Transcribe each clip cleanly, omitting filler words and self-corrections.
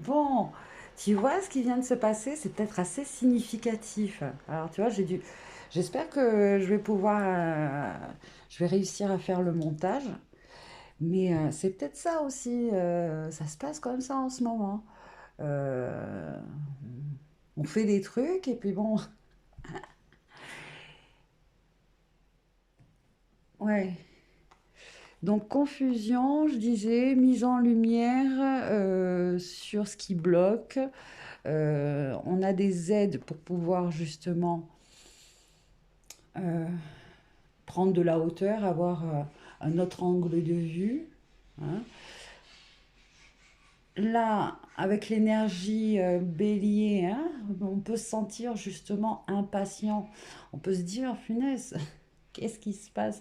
Bon, tu vois ce qui vient de se passer, c'est peut-être assez significatif. Alors, tu vois, j'espère que je vais réussir à faire le montage. Mais c'est peut-être ça aussi. Ça se passe comme ça en ce moment. Euh, on fait des trucs et puis bon, ouais. Donc confusion, je disais, mise en lumière sur ce qui bloque. On a des aides pour pouvoir justement euh, prendre de la hauteur, avoir un autre angle de vue, hein. Là, avec l'énergie bélier, hein, on peut se sentir justement impatient. On peut se dire, punaise, qu'est-ce qui se passe?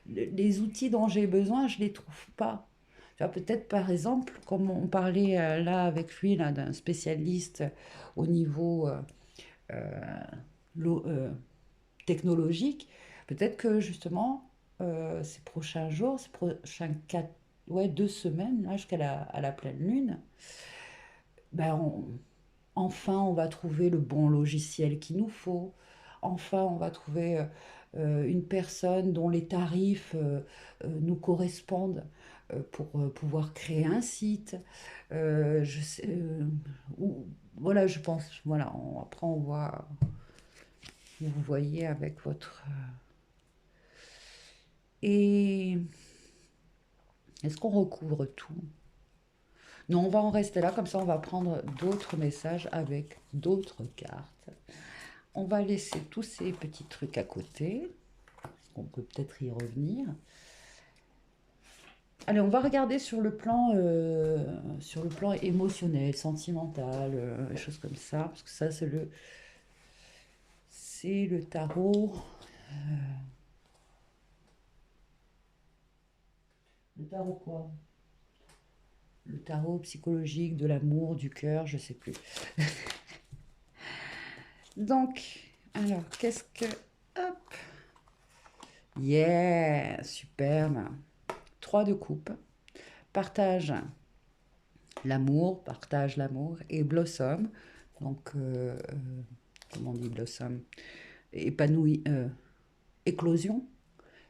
Les outils dont j'ai besoin, je ne les trouve pas. Tu vois, peut-être par exemple, comme on parlait là avec lui, là, d'un spécialiste au niveau euh, lo- euh, technologique, peut-être que justement, ces prochains jours, ces prochains ouais, 2 semaines, là, jusqu'à à la pleine lune, ben enfin on va trouver le bon logiciel qu'il nous faut. Enfin, on va trouver une personne dont les tarifs nous correspondent pour pouvoir créer un site. Je sais, voilà, je pense. Voilà, après on voit, vous voyez avec votre. Et est-ce qu'on recouvre tout? Non, on va en rester là, comme ça on va prendre d'autres messages avec d'autres cartes. On va laisser tous ces petits trucs à côté. On peut peut-être y revenir. Allez, on va regarder sur le plan émotionnel, sentimental, des choses comme ça, parce que ça c'est le tarot. Le tarot quoi? Le tarot psychologique de l'amour, du cœur, je sais plus. Donc, alors, qu'est-ce que... Hop. Yeah, superbe. 3 de coupe. Partage l'amour et blossom. Donc, comment on dit blossom? Épanoui, éclosion,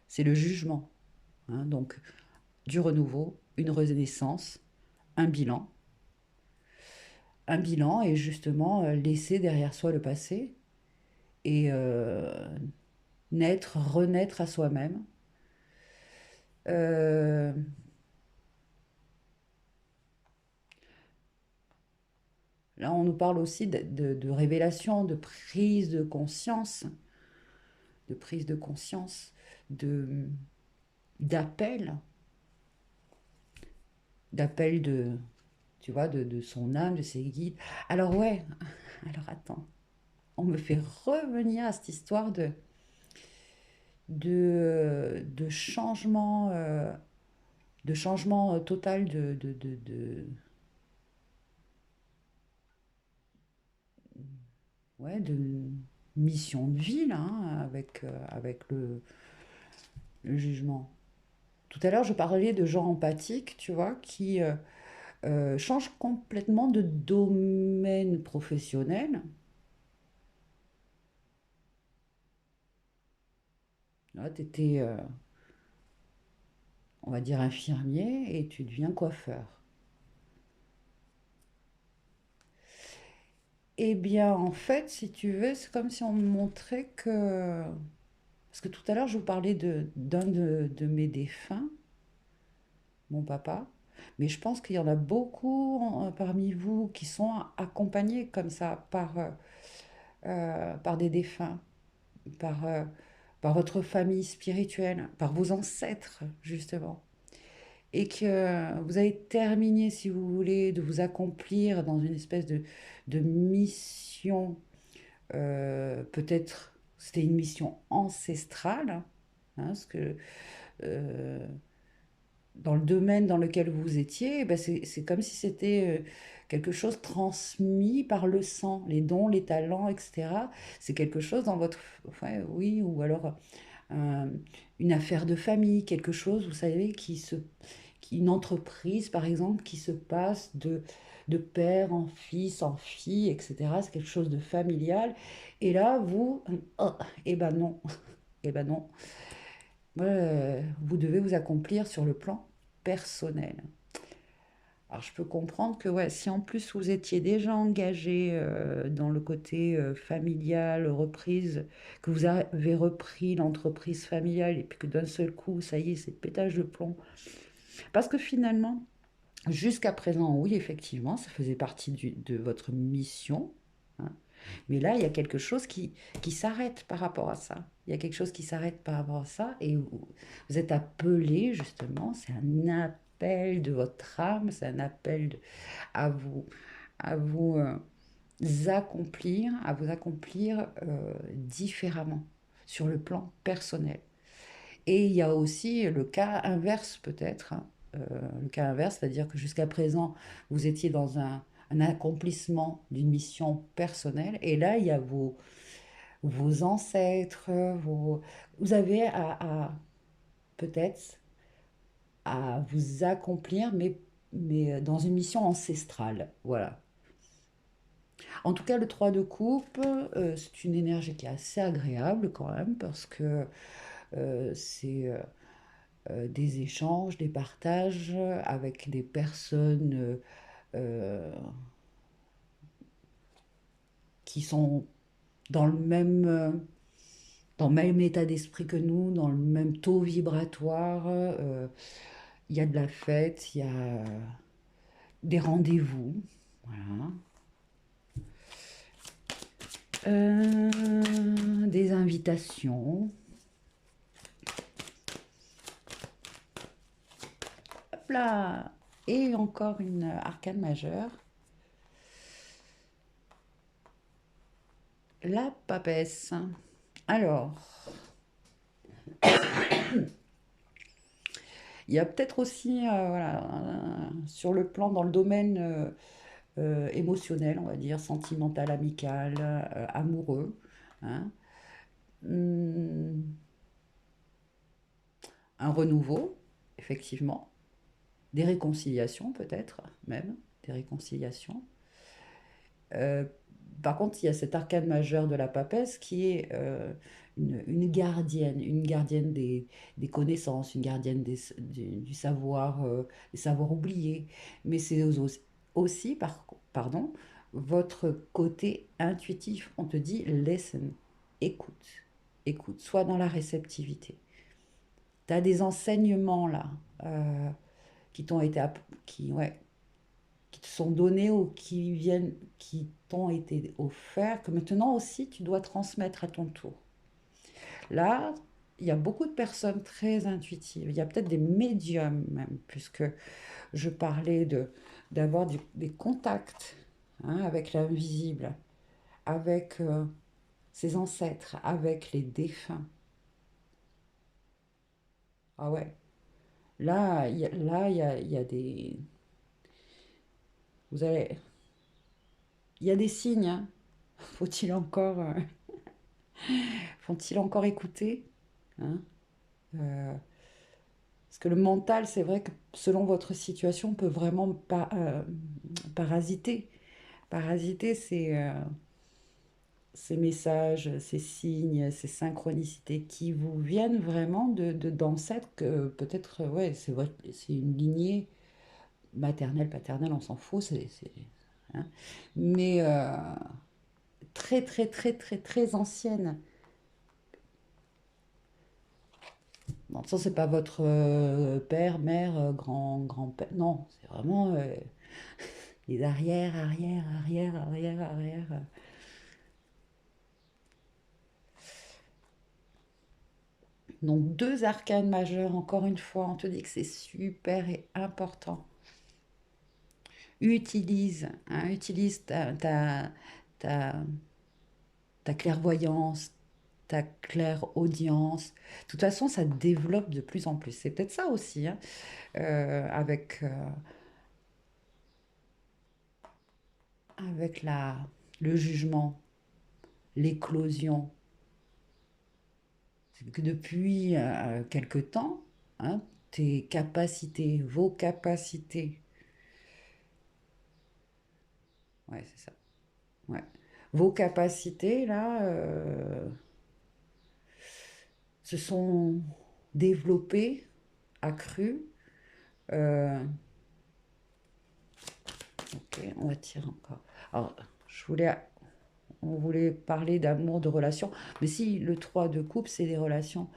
c'est le jugement, hein. Donc, du renouveau, une renaissance, un bilan. Un bilan et justement laisser derrière soi le passé et naître, renaître à soi-même. Euh, Là, on nous parle aussi de révélation, de prise de conscience, de d'appel, d'appel de, tu vois, de son âme, de ses guides. Alors ouais, alors attends, on me fait revenir à cette histoire de changement, total ouais, de mission de vie là, hein, avec le jugement. Tout à l'heure, je parlais de gens empathiques, tu vois, qui changent complètement de domaine professionnel. Là, tu étais, on va dire, infirmier et tu deviens coiffeur. Eh bien, en fait, si tu veux, c'est comme si on me montrait que... Parce que tout à l'heure, je vous parlais d'un de mes défunts, mon papa. Mais je pense qu'il y en a beaucoup parmi vous qui sont accompagnés comme ça par des défunts, par, euh, par votre famille spirituelle, par vos ancêtres, justement. Et que vous avez terminé, si vous voulez, de vous accomplir dans une espèce de mission. Peut-être c'était une mission ancestrale, hein, parce que euh, dans le domaine dans lequel vous étiez, eh ben c'est comme si c'était quelque chose transmis par le sang, les dons, les talents, etc. C'est quelque chose dans votre... Enfin, oui, ou alors euh, une affaire de famille, quelque chose, vous savez, une entreprise, par exemple, qui se passe de père en fille, etc. C'est quelque chose de familial. Et là, vous, oh, eh ben non, eh ben non. Vous devez vous accomplir sur le plan personnel. Alors je peux comprendre que ouais, si en plus vous étiez déjà engagé dans le côté familial, reprise, que vous avez repris l'entreprise familiale et puis que d'un seul coup, ça y est, c'est pétage de plomb. Parce que finalement, jusqu'à présent, oui, effectivement, ça faisait partie de votre mission, hein. Mais là, il y a quelque chose qui s'arrête par rapport à ça. Il y a quelque chose qui s'arrête par rapport à ça et vous êtes appelé, justement, c'est un appel de votre âme, c'est un appel à vous, à vous à vous accomplir différemment sur le plan personnel. Et il y a aussi le cas inverse peut-être, hein. Le cas inverse, c'est-à-dire que jusqu'à présent, vous étiez dans un accomplissement d'une mission personnelle, et là, il y a vos ancêtres, vous avez peut-être à vous accomplir, mais dans une mission ancestrale. Voilà. En tout cas, le 3 de coupe, c'est une énergie qui est assez agréable quand même, parce que c'est des échanges, des partages avec des personnes euh, qui sont dans dans le même état d'esprit que nous, dans le même taux vibratoire. Il y a de la fête, il y a des rendez-vous. Voilà. Des invitations. Hop là. Et encore une arcane majeure. La papesse. Alors, il y a peut-être aussi, voilà, sur le plan, dans le domaine émotionnel, on va dire, sentimental, amical, amoureux, hein, hum, un renouveau, effectivement, des réconciliations peut-être, même, des réconciliations. Euh, Par contre, il y a cet arcane majeur de la papesse qui est une gardienne des connaissances, une gardienne du savoir, des savoirs oubliés. Mais c'est aussi, pardon, votre côté intuitif. On te dit, listen, écoute, écoute, sois dans la réceptivité. Tu as des enseignements là euh, qui t'ont été, ouais, qui te sont donnés ou qui t'ont été offerts, que maintenant aussi tu dois transmettre à ton tour. Là, il y a beaucoup de personnes très intuitives. Il y a peut-être des médiums même, puisque je parlais d'avoir des contacts, hein, avec l'invisible, avec ses ancêtres, avec les défunts. Ah ouais. Il y a des... Vous allez... Il y a des signes, hein. Faut-il encore, Faut-il encore écouter, hein. Euh, Parce que le mental, c'est vrai que selon votre situation, peut vraiment parasiter. Parasiter ces messages, ces signes, ces synchronicités qui vous viennent vraiment d'ancêtres que peut-être, ouais, c'est une lignée maternelle, paternelle, on s'en fout, hein. Mais très, très, très, très, très ancienne. Non, ça, c'est pas votre père, mère, grand-père. Non, c'est vraiment les arrières, arrière, arrière, arrière, arrière. Donc, deux arcanes majeures, encore une fois, on te dit que c'est super et important. Utilise, hein, utilise ta, ta clairvoyance, ta clairaudience. De toute façon, ça développe de plus en plus. C'est peut-être ça aussi, hein, avec le jugement, l'éclosion. C'est que depuis quelque temps, hein, tes capacités, vos capacités. Ouais, c'est ça. Ouais. Vos capacités, là, se sont développées, accrues. Euh, ok, on va tirer encore. Alors, je voulais, on voulait parler d'amour, de relations. Mais si le 3 de coupe, c'est des relations.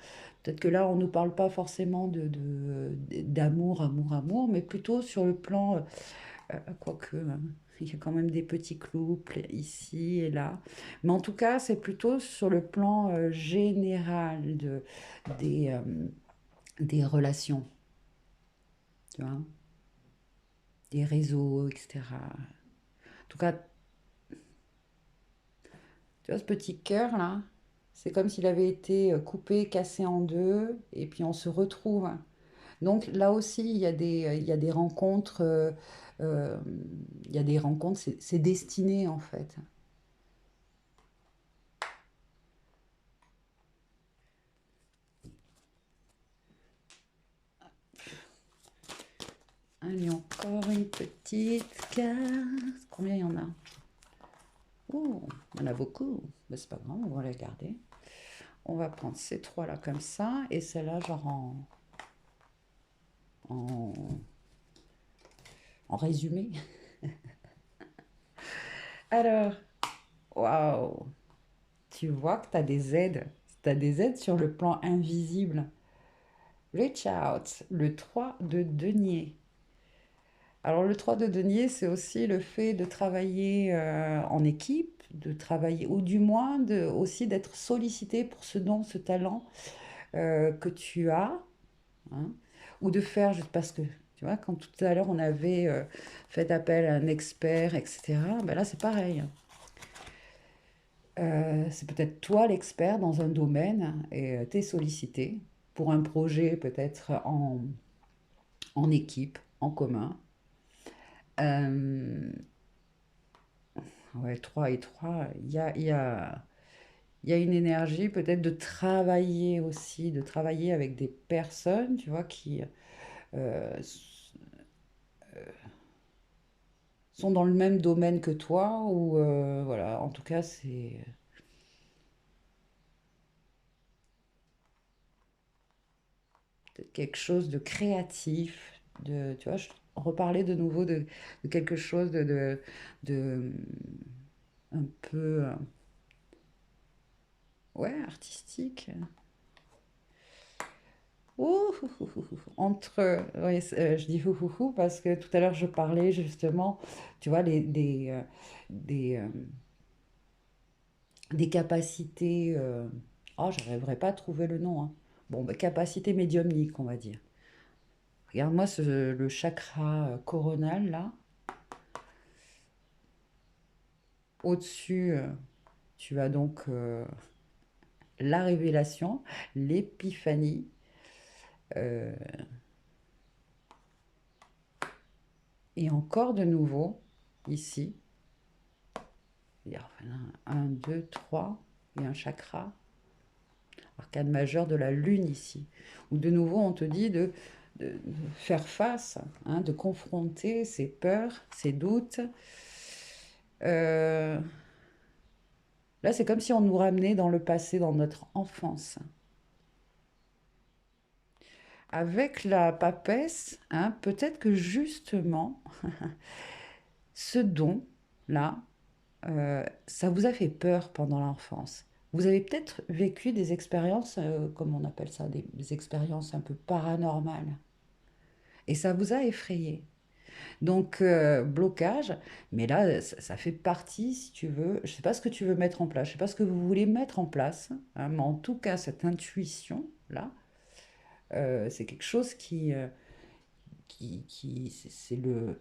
Peut-être que là, on ne nous parle pas forcément d'amour, amour, amour, mais plutôt sur le plan, quoique, il y a quand même des petits couples ici et là. Mais en tout cas, c'est plutôt sur le plan général des, euh, des relations, tu vois, des réseaux, etc. En tout cas, tu vois, ce petit cœur là, c'est comme s'il avait été coupé, cassé en deux, et puis on se retrouve. Donc là aussi, il y a des rencontres, euh, il y a des rencontres, c'est destiné en fait. Allez, encore une petite carte. Combien il y en a? Oh, il y en a beaucoup. Mais c'est pas grave, on va les garder. On va prendre ces trois-là comme ça, et celle-là, genre en, en résumé. Alors, waouh, tu vois que tu as des aides. Tu as des aides sur le plan invisible. Reach out, le 3 de denier. Alors le 3 de denier, c'est aussi le fait de travailler en équipe, de travailler, ou du moins aussi d'être sollicité pour ce don, ce talent que tu as, hein, ou de faire, juste parce que, tu vois, quand tout à l'heure on avait fait appel à un expert, etc., ben là c'est pareil. C'est peut-être toi l'expert dans un domaine et tu es sollicité pour un projet peut-être en équipe, en commun. Euh, ouais, 3 et 3 il y a une énergie peut-être de travailler aussi, de travailler avec des personnes, tu vois, qui sont dans le même domaine que toi, ou voilà, en tout cas, c'est peut-être quelque chose de créatif, tu vois, reparler de nouveau de quelque chose de un peu, ouais, artistique. Ouh, entre, ouais, je dis ouh parce que tout à l'heure je parlais justement, tu vois, des, euh, des capacités. Oh, j'arriverai pas à trouver le nom, hein. Bon, bah, capacité médiumnique, on va dire. Regarde-moi le chakra coronal là, au-dessus, tu as donc la révélation, l'épiphanie, euh, et encore de nouveau ici. Il y a un, deux, trois, et un chakra, arcane majeur de la lune ici, où de nouveau on te dit de faire face, hein, de confronter ses peurs, ses doutes. Euh, Là, c'est comme si on nous ramenait dans le passé, dans notre enfance. Avec la papesse, hein, peut-être que justement, ce don-là, ça vous a fait peur pendant l'enfance. Vous avez peut-être vécu des expériences, comme on appelle ça, des expériences un peu paranormales. Et ça vous a effrayé. Donc, blocage, mais là, ça fait partie, si tu veux, je ne sais pas ce que tu veux mettre en place, je ne sais pas ce que vous voulez mettre en place, hein, mais en tout cas, cette intuition-là, c'est quelque chose c'est le,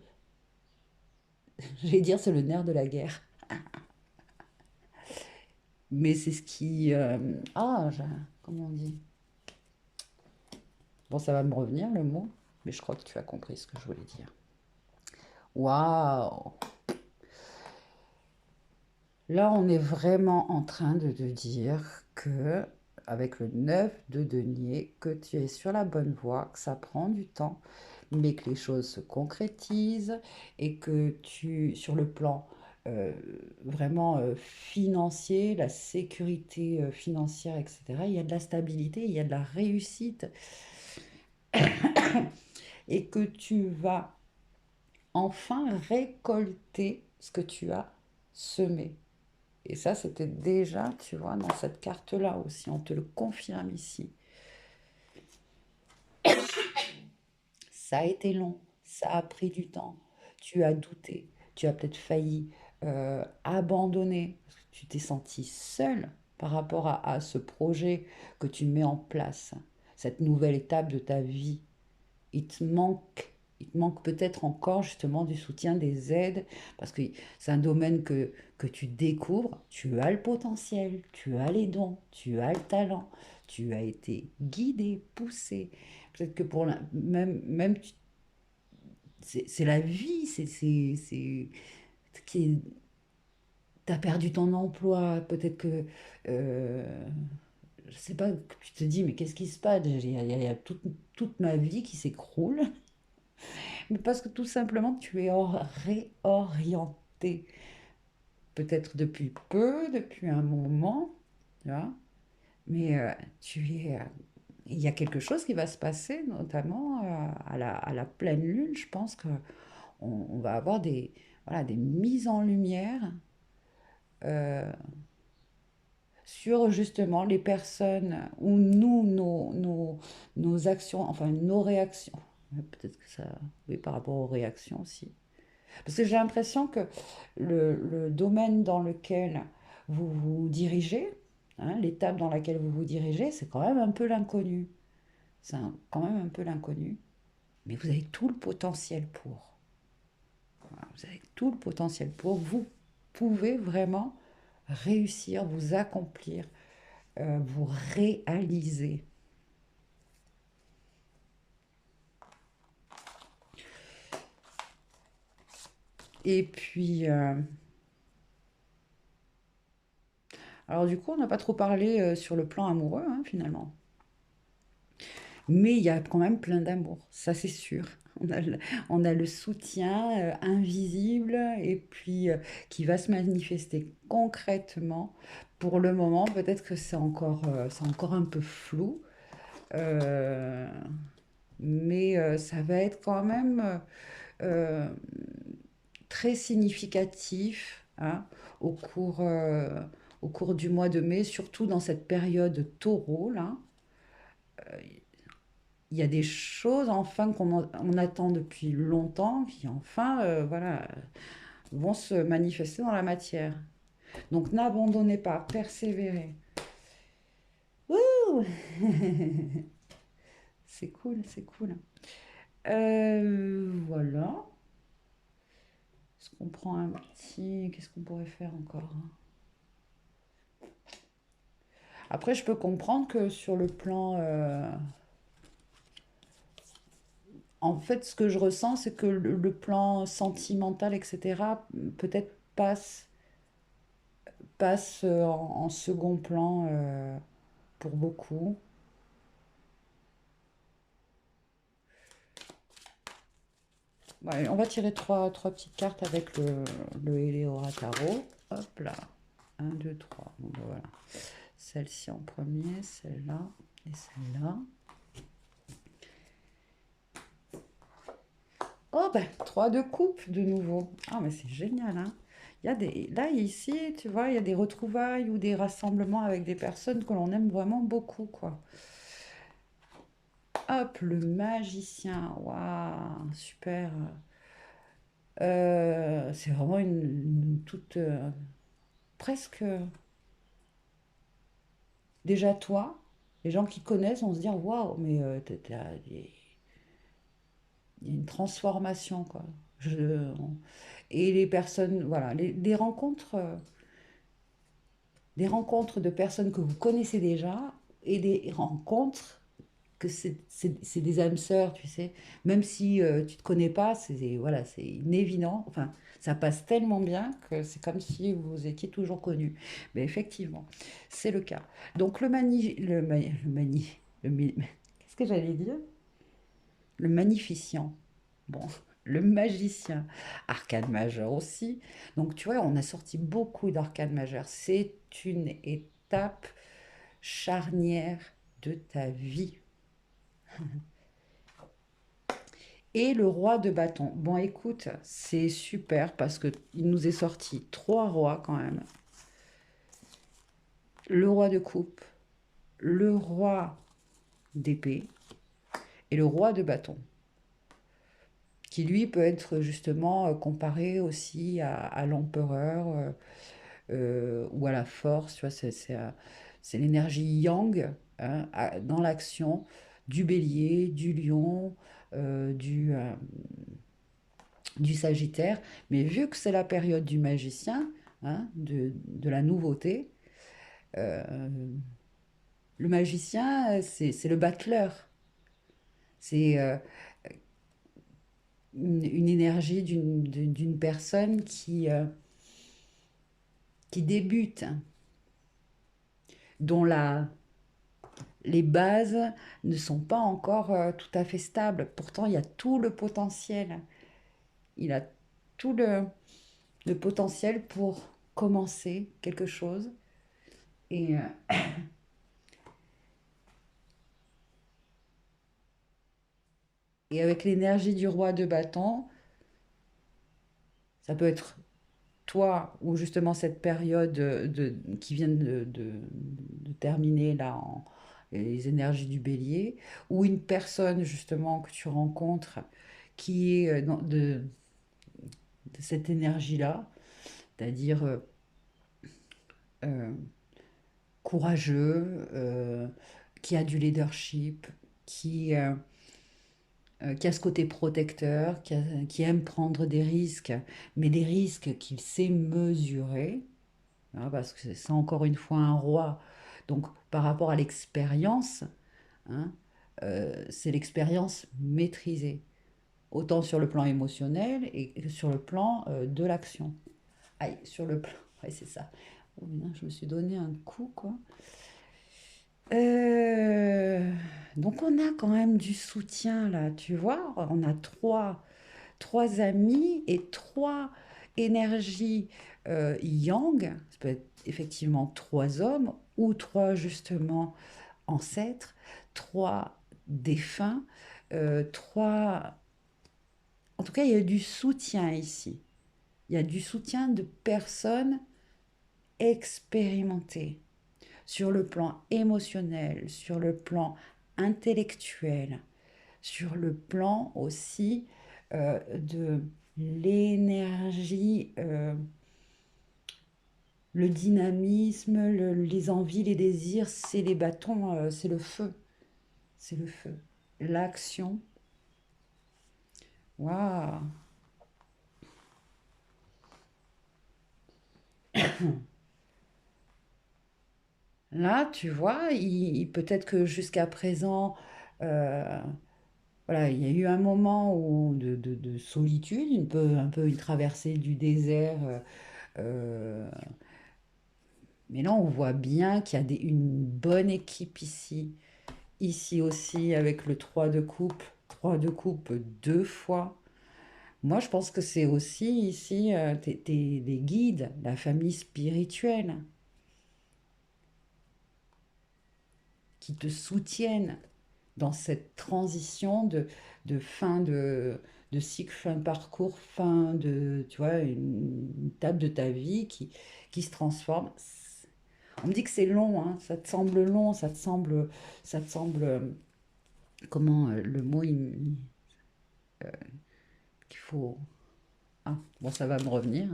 j'allais dire, c'est le nerf de la guerre. Mais c'est ce qui, comment on dit? Bon, ça va me revenir le mot, mais je crois que tu as compris ce que je voulais dire. Waouh! Là, on est vraiment en train de dire que avec le 9 de denier, que tu es sur la bonne voie, que ça prend du temps, mais que les choses se concrétisent et que tu, sur le plan euh, vraiment financier, la sécurité financière, etc., il y a de la stabilité, il y a de la réussite et que tu vas enfin récolter ce que tu as semé. Et ça, c'était déjà, tu vois, dans cette carte-là aussi, on te le confirme ici. Ça a été long, ça a pris du temps, tu as douté, tu as peut-être failli abandonner, parce que tu t'es senti seul par rapport à ce projet que tu mets en place, cette nouvelle étape de ta vie. Il te manque peut-être encore justement du soutien, des aides, parce que c'est un domaine que tu découvres, tu as le potentiel, tu as les dons, tu as le talent, tu as été guidé, poussé. Peut-être que même c'est la vie, qui t'as perdu ton emploi, peut-être que je sais pas, que tu te dis mais qu'est-ce qui se passe? Il y a toute ma vie qui s'écroule. Mais parce que tout simplement, tu es réorienté. Peut-être depuis peu, depuis un moment, tu vois, mais il y a quelque chose qui va se passer, notamment à la pleine lune. Je pense que on va avoir voilà, des mises en lumière euh, sur justement les personnes où nos actions, enfin nos réactions. Peut-être que ça, oui, par rapport aux réactions aussi. Parce que j'ai l'impression que le domaine dans lequel vous vous dirigez, hein, l'étape dans laquelle vous vous dirigez, c'est quand même un peu l'inconnu. Quand même un peu l'inconnu. Mais vous avez tout le potentiel pour. Voilà, vous avez tout le potentiel pour. Vous pouvez vraiment réussir, vous accomplir, vous réaliser. Et puis, alors du coup, on n'a pas trop parlé sur le plan amoureux, hein, finalement. Mais il y a quand même plein d'amour, ça c'est sûr. On a le soutien invisible et puis qui va se manifester concrètement. Pour le moment, peut-être que c'est encore un peu flou, euh, mais ça va être quand même euh, très significatif, hein, au cours, euh, au cours du mois de mai, surtout dans cette période taureau, là. Il y a des choses enfin on attend depuis longtemps qui enfin voilà, vont se manifester dans la matière. Donc n'abandonnez pas, persévérez. Wouh. C'est cool, c'est cool. Voilà. Est-ce qu'on prend un petit... Qu'est-ce qu'on pourrait faire encore, hein? Après, je peux comprendre que sur le plan... en fait, ce que je ressens, c'est que le plan sentimental, etc., peut-être passe en second plan pour beaucoup. Ouais, on va tirer trois petites cartes avec le Eleora Tarot. Hop là. Un, 2, 3. Bon, ben voilà. Celle-ci en premier, celle-là et celle-là. Oh ben, 3 de coupe de nouveau. Ah mais c'est génial, hein. Il y a là, ici, tu vois, il y a des retrouvailles ou des rassemblements avec des personnes que l'on aime vraiment beaucoup, quoi. Hop, le magicien. Waouh, super. C'est vraiment une toute... presque... déjà toi, les gens qui connaissent vont se dire, waouh, mais il y a une transformation, quoi. Et les personnes, voilà, des rencontres de personnes que vous connaissez déjà et des rencontres que c'est des âmes sœurs, tu sais. Même si tu te connais pas, voilà, c'est évident. Enfin, ça passe tellement bien que c'est comme si vous étiez toujours connus. Mais effectivement, c'est le cas. Donc qu'est-ce que j'allais dire? Le magnificent. Bon, le magicien. Arcane majeur aussi. Donc tu vois, on a sorti beaucoup d'arcane majeur. C'est une étape charnière de ta vie. Et le roi de bâton. Bon, écoute, c'est super parce que il nous est sorti trois rois quand même. Le roi de coupe, le roi d'épée et le roi de bâton. Qui lui peut être justement comparé aussi à l'empereur ou à la force. Tu vois, c'est l'énergie yang, hein, dans l'action du bélier, du lion, du sagittaire. Mais vu que c'est la période du magicien, hein, de la nouveauté, euh, le magicien, c'est le battleur. C'est une énergie d'une personne qui débute, dont les bases ne sont pas encore tout à fait stables. Pourtant, il y a tout le potentiel. Il a tout le potentiel pour commencer quelque chose. Et, et avec l'énergie du roi de bâton, ça peut être toi ou justement cette période qui vient de terminer là, les énergies du bélier, ou une personne justement que tu rencontres qui est de cette énergie-là, c'est-à-dire euh, courageux, qui a du leadership, qui a ce côté protecteur, qui aime prendre des risques, mais des risques qu'il sait mesurer, hein, parce que c'est encore une fois un roi. Donc par rapport à l'expérience, hein, c'est l'expérience maîtrisée, autant sur le plan émotionnel et sur le plan de l'action. Aïe, sur le plan, ouais, c'est ça. Oh, non, je me suis donné un coup, quoi. Euh, donc on a quand même du soutien là, tu vois. On a trois amis et trois énergies yang. Ça peut être effectivement trois hommes ou trois justement ancêtres, trois défunts, trois. En tout cas, il y a du soutien ici. Il y a du soutien de personnes expérimentées sur le plan émotionnel, sur le plan intellectuel, sur le plan aussi de l'énergie, le dynamisme, les envies, les désirs, c'est les bâtons, c'est le feu, c'est le feu. L'action, waouh! Là, tu vois, peut-être que jusqu'à présent, euh, voilà, il y a eu un moment de solitude, un peu une traversée du désert. Euh, mais là, on voit bien qu'il y a une bonne équipe ici. Ici aussi, avec le 3 de coupe. 3 de coupe deux fois. Moi, je pense que c'est aussi ici des guides, la famille spirituelle, qui te soutiennent dans cette transition de fin de cycle, fin de parcours, fin de, tu vois, une étape de ta vie qui se transforme. On me dit que c'est long, hein, ça te semble long, ça te semble, comment le mot qu'il faut. Ah, bon, ça va me revenir,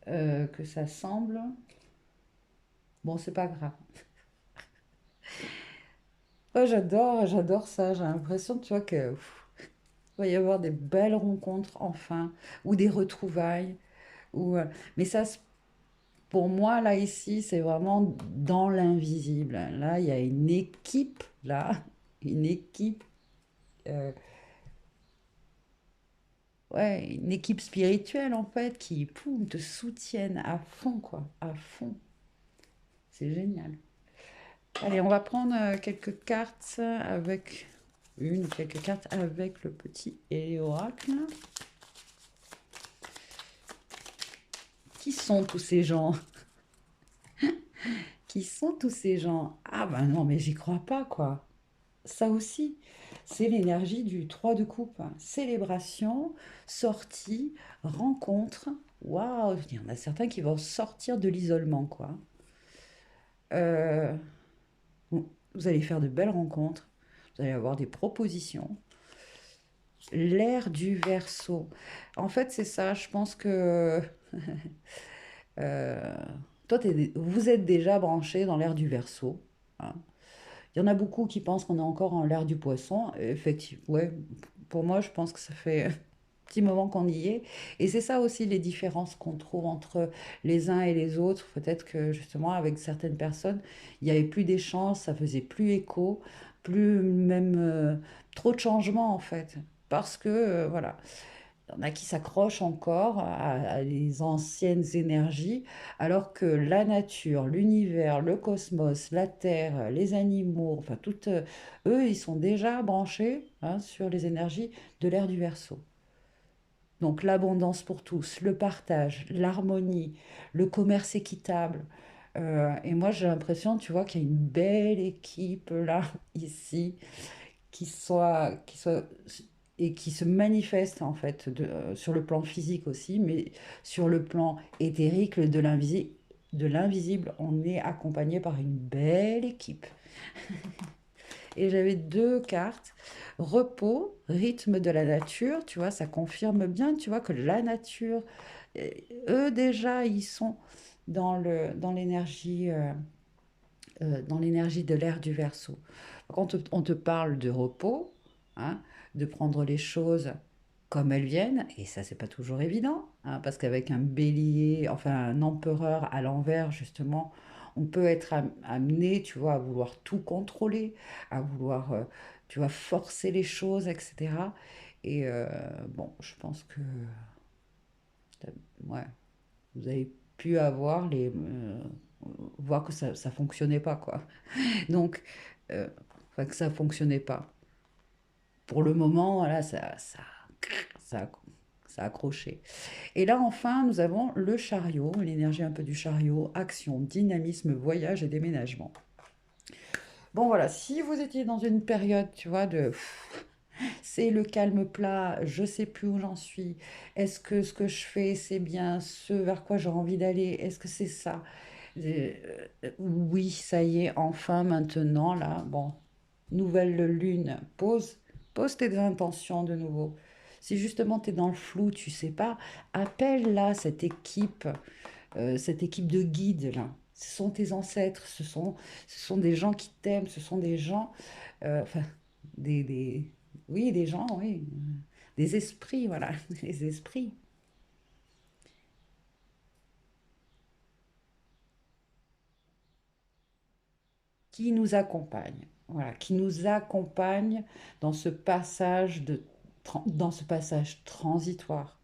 hein. Que ça semble. Bon, c'est pas grave. Oh, j'adore ça. J'ai l'impression, tu vois, que il va y avoir des belles rencontres enfin, ou des retrouvailles, ou mais ça, Pour moi, là, ici, c'est vraiment dans l'invisible. Là, il y a une équipe, là, une équipe, euh, ouais, une équipe spirituelle, en fait, qui, poum, te soutiennent à fond, quoi, à fond. C'est génial. Allez, on va prendre quelques cartes avec une ou quelques cartes avec le petit et oracle. Qui sont tous ces gens? Qui sont tous ces gens? Ah ben non, mais j'y crois pas, quoi. Ça aussi, c'est l'énergie du 3 de coupe. Célébration, sortie, rencontre. Waouh, il y en a certains qui vont sortir de l'isolement, quoi. Euh, vous allez faire de belles rencontres. Vous allez avoir des propositions. L'ère du Verseau. En fait, c'est ça. Je pense que euh, toi, vous êtes déjà branché dans l'ère du Verseau, hein. Il y en a beaucoup qui pensent qu'on est encore en l'ère du Poisson. Effectivement, ouais, pour moi, je pense que ça fait un petit moment qu'on y est. Et c'est ça aussi les différences qu'on trouve entre les uns et les autres. Peut-être que justement, avec certaines personnes, il n'y avait plus d'échanges, ça faisait plus écho, plus même trop de changements en fait. Parce que, voilà, il y en a qui s'accrochent encore à les anciennes énergies, alors que la nature, l'univers, le cosmos, la Terre, les animaux, enfin, eux, ils sont déjà branchés, hein, sur les énergies de l'ère du Verseau. Donc l'abondance pour tous, le partage, l'harmonie, le commerce équitable. Et moi, j'ai l'impression, tu vois, qu'il y a une belle équipe là, ici, qui soit et qui se manifeste en fait sur le plan physique aussi, mais sur le plan éthérique de l'invisible, on est accompagné par une belle équipe. Et j'avais deux cartes. Repos, rythme de la nature, tu vois, ça confirme bien, tu vois, que la nature, euh, eux déjà, ils sont dans l'énergie de l'ère du Verseau. Quand on te parle de repos, hein, de prendre les choses comme elles viennent, et ça, c'est pas toujours évident, hein, parce qu'avec un bélier, enfin un empereur à l'envers, justement, on peut être amené, tu vois, à vouloir tout contrôler, à vouloir, tu vois, forcer les choses, etc. Et bon, je pense que, ouais, vous avez pu voir que ça fonctionnait pas, quoi. Donc, enfin, que ça fonctionnait pas. Pour le moment, voilà, ça, ça a accroché. Et là, enfin, nous avons le chariot, l'énergie un peu du chariot, action, dynamisme, voyage et déménagement. Bon, voilà, si vous étiez dans une période, tu vois, c'est le calme plat, je sais plus où j'en suis, est-ce que ce que je fais, c'est bien ce vers quoi j'ai envie d'aller, est-ce que c'est ça? Euh, oui, ça y est, enfin, maintenant, là, bon, nouvelle lune, pose tes intentions de nouveau. Si justement tu es dans le flou, tu sais pas, appelle là cette équipe de guides là. Ce sont tes ancêtres, ce sont des gens qui t'aiment, ce sont des gens, enfin, oui, des gens, oui, des esprits, voilà, les esprits qui nous accompagnent, voilà, qui nous accompagnent dans ce dans ce passage transitoire.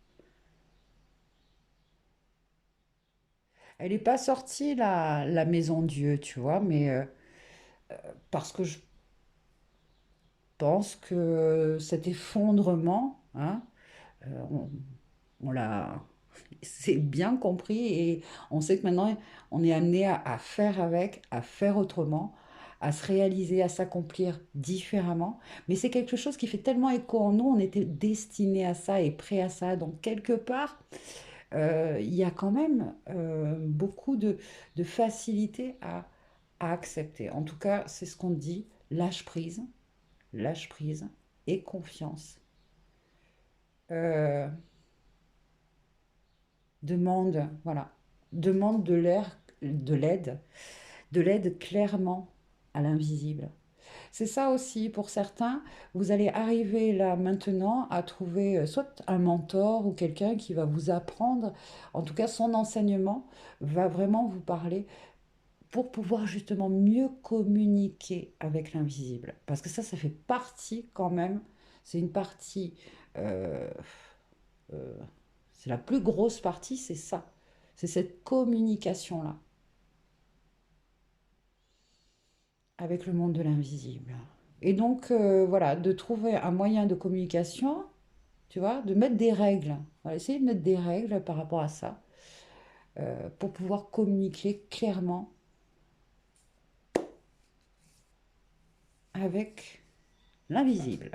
Elle n'est pas sortie, la maison Dieu, tu vois, mais parce que je pense que cet effondrement, hein, on, on l'a, c'est bien compris et on sait que maintenant, on est amené à faire avec, à faire autrement, à se réaliser, à s'accomplir différemment. Mais c'est quelque chose qui fait tellement écho en nous, on était destiné à ça et prêt à ça. Donc, quelque part, il y a quand même beaucoup de facilité à accepter. En tout cas, c'est ce qu'on dit, lâche prise et confiance. Euh, voilà, demande de l'aide clairement à l'invisible. C'est ça aussi, pour certains, vous allez arriver là maintenant à trouver soit un mentor ou quelqu'un qui va vous apprendre, en tout cas son enseignement va vraiment vous parler pour pouvoir justement mieux communiquer avec l'invisible. Parce que ça fait partie quand même, c'est une partie, euh, euh, c'est la plus grosse partie, c'est ça. C'est cette communication-là avec le monde de l'invisible. Et donc, voilà, de trouver un moyen de communication, tu vois, de mettre des règles. On va essayer de mettre des règles par rapport à ça, pour pouvoir communiquer clairement avec l'invisible.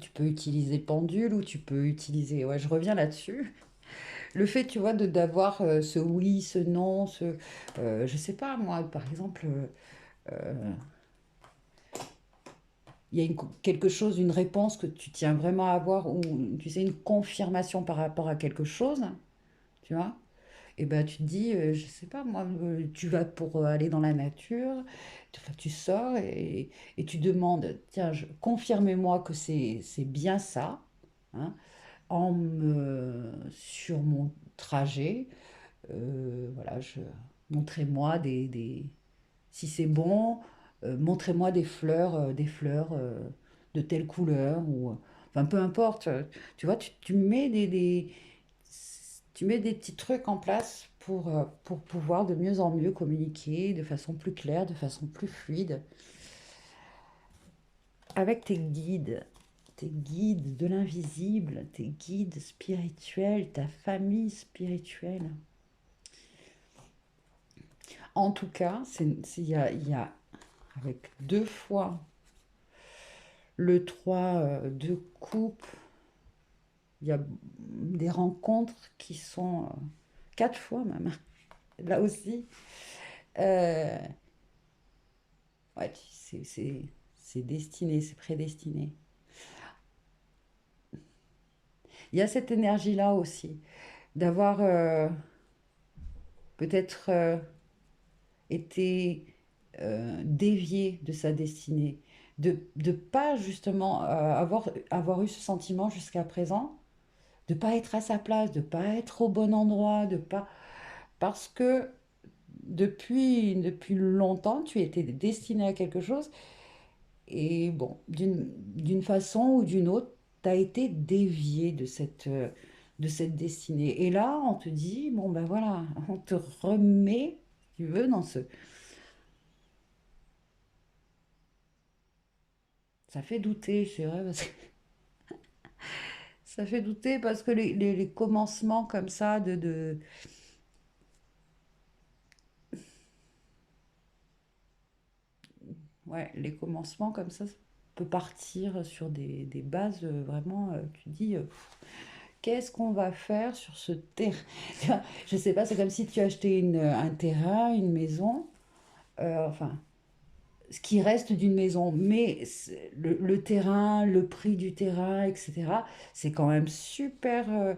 Tu peux utiliser pendule ou tu peux utiliser... Ouais, je reviens là-dessus. Le fait, tu vois, d'avoir ce oui, ce non, ce... je sais pas, moi, par exemple, il y a quelque chose, une réponse que tu tiens vraiment à avoir ou, tu sais, une confirmation par rapport à quelque chose, tu vois. Et ben tu te dis, je sais pas, moi, tu vas pour aller dans la nature, enfin, tu sors et tu demandes, tiens, confirmez-moi que c'est bien ça, hein, sur mon trajet, voilà, montrez-moi si c'est bon, montrez-moi des fleurs de telle couleur ou, enfin, peu importe, tu vois, tu mets tu mets des petits trucs en place pour pouvoir de mieux en mieux communiquer de façon plus claire, de façon plus fluide avec tes guides de l'invisible, tes guides spirituels, ta famille spirituelle. En tout cas, il y a avec deux fois le 3 de coupe, il y a des rencontres qui sont quatre fois même, là aussi. Euh, ouais, c'est destiné, c'est prédestiné. Il y a cette énergie-là aussi, d'avoir peut-être été dévié de sa destinée, de pas justement avoir eu ce sentiment jusqu'à présent, de pas être à sa place, de pas être au bon endroit, de pas parce que depuis longtemps, tu étais destiné à quelque chose et bon, d'une façon ou d'une autre, tu as été dévié de cette destinée. Et là, on te dit, bon ben voilà, on te remet, si tu veux, dans ce... Ça fait douter, c'est vrai, parce que ça fait douter parce que les commencements comme ça ouais, les commencements comme ça peut partir sur des bases vraiment, tu dis, qu'est-ce qu'on va faire sur ce terrain? Je sais pas, c'est comme si tu achetais un terrain, une maison, enfin, ce qui reste d'une maison, mais le terrain, le prix du terrain, etc., c'est quand même super,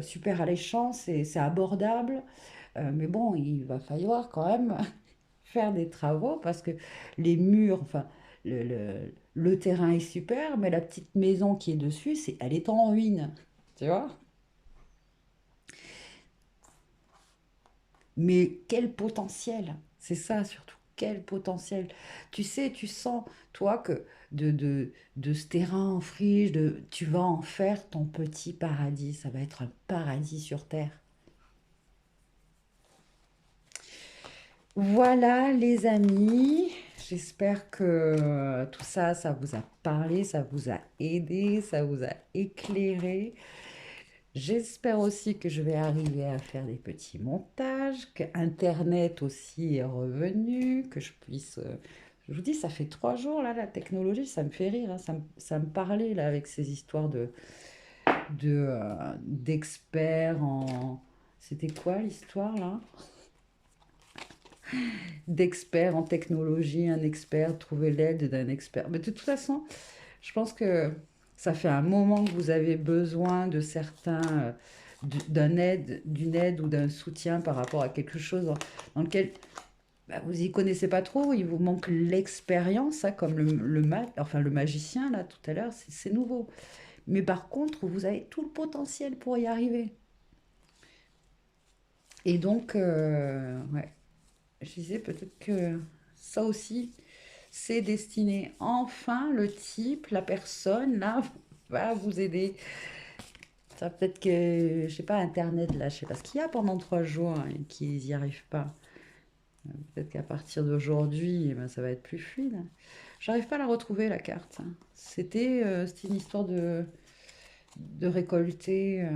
super alléchant, c'est abordable. Mais bon, il va falloir quand même faire des travaux parce que les murs, enfin, le terrain est super, mais la petite maison qui est dessus, elle est en ruine, tu vois? Mais quel potentiel! C'est ça surtout, quel potentiel! Tu sais, tu sens, toi, que de ce terrain en friche, tu vas en faire ton petit paradis. Ça va être un paradis sur Terre. Voilà, les amis. J'espère que tout ça, ça vous a parlé, ça vous a aidé, ça vous a éclairé. J'espère aussi que je vais arriver à faire des petits montages, que Internet aussi est revenu, que je puisse... je vous dis, ça fait 3 jours, là, la technologie, ça me fait rire, hein, ça me parlait, là, avec ces histoires d'experts en... C'était quoi l'histoire, là? D'experts en technologie, un expert, trouver l'aide d'un expert. Mais de toute façon, je pense que ça fait un moment que vous avez besoin d'une aide ou d'un soutien par rapport à quelque chose dans lequel bah, vous y connaissez pas trop, il vous manque l'expérience, hein, comme enfin, le magicien là tout à l'heure, c'est nouveau. Mais par contre, vous avez tout le potentiel pour y arriver. Et donc, ouais, je disais peut-être que ça aussi, c'est destiné. Enfin, le type, la personne là, va vous aider. Ça peut-être que, je sais pas, Internet là, je sais pas ce qu'il y a pendant 3 jours hein, et qu'ils n'y arrivent pas. Peut-être qu'à partir d'aujourd'hui, eh ben, ça va être plus fluide. J'arrive pas à la retrouver, la carte, hein. C'était une histoire de récolter.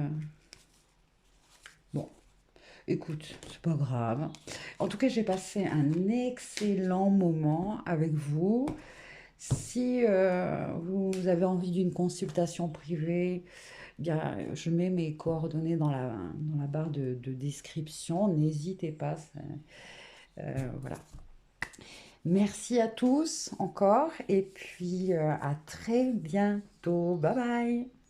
Bon, écoute, c'est pas grave. En tout cas, j'ai passé un excellent moment avec vous. Si vous avez envie d'une consultation privée, bien, je mets mes coordonnées dans la barre de description. N'hésitez pas. Voilà. Merci à tous encore et puis à très bientôt. Bye bye.